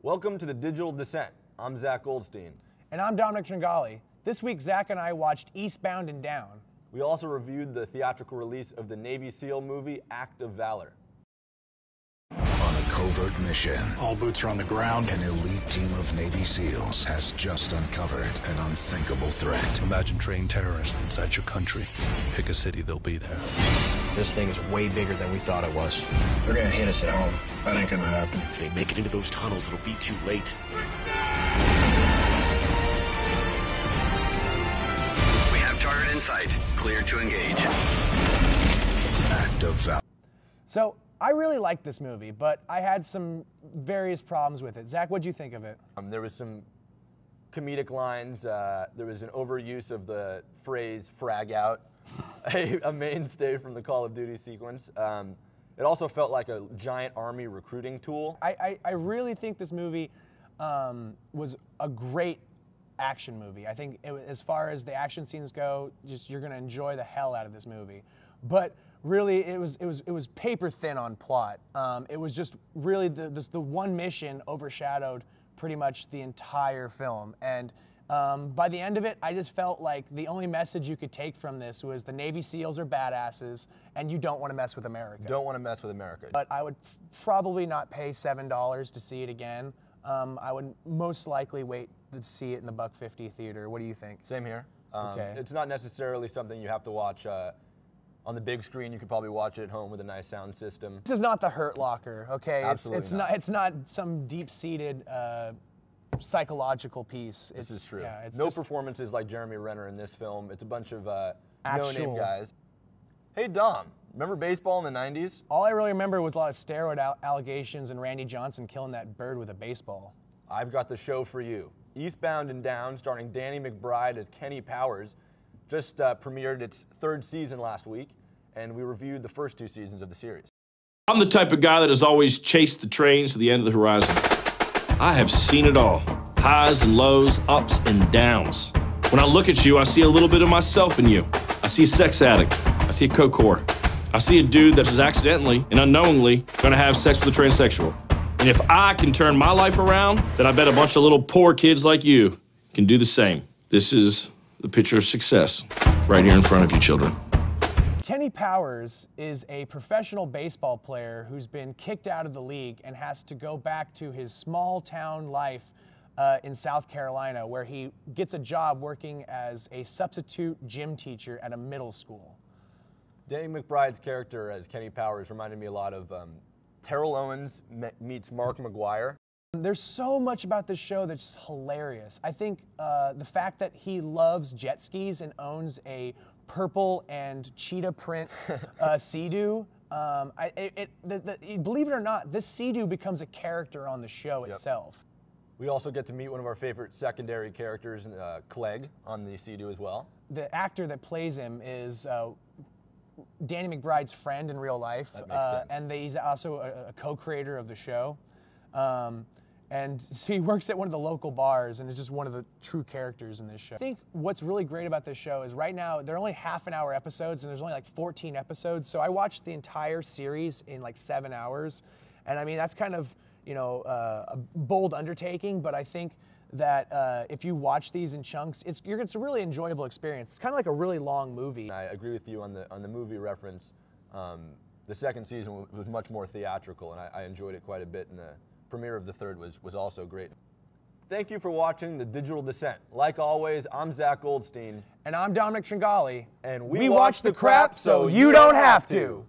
Welcome to the Digital Descent. I'm Zach Goldstein. And I'm Dominic Tringali. This week, Zach and I watched Eastbound Down. We also reviewed the theatrical release of the Navy SEAL movie, Act of Valor. On a covert mission, all boots are on the ground. An elite team of Navy SEALs has just uncovered an unthinkable threat. Imagine trained terrorists inside your country. Pick a city, they'll be there. This thing is way bigger than we thought it was. They're gonna hit us at home. That ain't gonna happen. If they make it into those tunnels, it'll be too late. We have target in sight. Clear to engage. Act of Valor. So, I really liked this movie, but I had some various problems with it. Zach, what'd you think of it? There was some comedic lines. There was an overuse of the phrase frag out, a mainstay from the Call of Duty sequence. It also felt like a giant army recruiting tool. I really think this movie was a great action movie. I think as far as the action scenes go, you're gonna enjoy the hell out of this movie. But really, it was paper thin on plot. It was just really the one mission overshadowed pretty much the entire film. And by the end of it, I just felt like the only message you could take from this was the Navy SEALs are badasses, and you don't want to mess with America. Don't want to mess with America. But I would probably not pay $7 to see it again. I would most likely wait to see it in the $1.50 theater. What do you think? Same here. Okay. It's not necessarily something you have to watch on the big screen. You could probably watch it at home with a nice sound system. This is not the Hurt Locker, okay? Absolutely not. It's not some deep-seated psychological piece. This is true. Yeah, it's no just performances like Jeremy Renner in this film. It's a bunch of Actual. no-name guys. Hey, Dom, remember baseball in the 90s? All I really remember was a lot of steroid allegations and Randy Johnson killing that bird with a baseball. I've got the show for you. Eastbound Down, starring Danny McBride as Kenny Powers, just premiered its third season last week, and we reviewed the first 2 seasons of the series. I'm the type of guy that has always chased the trains to the end of the horizon. I have seen it all. Highs and lows, ups and downs. When I look at you, I see a little bit of myself in you. I see a sex addict. I see a coke whore. I see a dude that is accidentally and unknowingly gonna have sex with a transsexual. And if I can turn my life around, then I bet a bunch of little poor kids like you can do the same. This is the picture of success right here in front of you, children. Kenny Powers is a professional baseball player who's been kicked out of the league and has to go back to his small town life in South Carolina, where he gets a job working as a substitute gym teacher at a middle school. Danny McBride's character as Kenny Powers reminded me a lot of Terrell Owens meets Mark McGuire. There's so much about this show that's hilarious. I think the fact that he loves jet skis and owns a purple and cheetah print Sea-Doo. Believe it or not, this Sea-Doo becomes a character on the show itself. We also get to meet one of our favorite secondary characters, Clegg, on the Sea-Doo as well. The actor that plays him is Danny McBride's friend in real life. That makes sense. And he's also a co-creator of the show. And so he works at one of the local bars and is just one of the true characters in this show. I think what's really great about this show is right now, they're only half-an-hour episodes and there's only like 14 episodes. So I watched the entire series in like 7 hours. And I mean, that's kind of, you know, a bold undertaking, but I think that if you watch these in chunks, it's a really enjoyable experience. It's kind of like a really long movie. I agree with you on the movie reference. The second season was much more theatrical, and I enjoyed it quite a bit, and the premiere of the third was also great. Thank you for watching The Digital Descent. Like always, I'm Zach Goldstein. And I'm Dominic Tringali. And we watch the crap so you don't have to.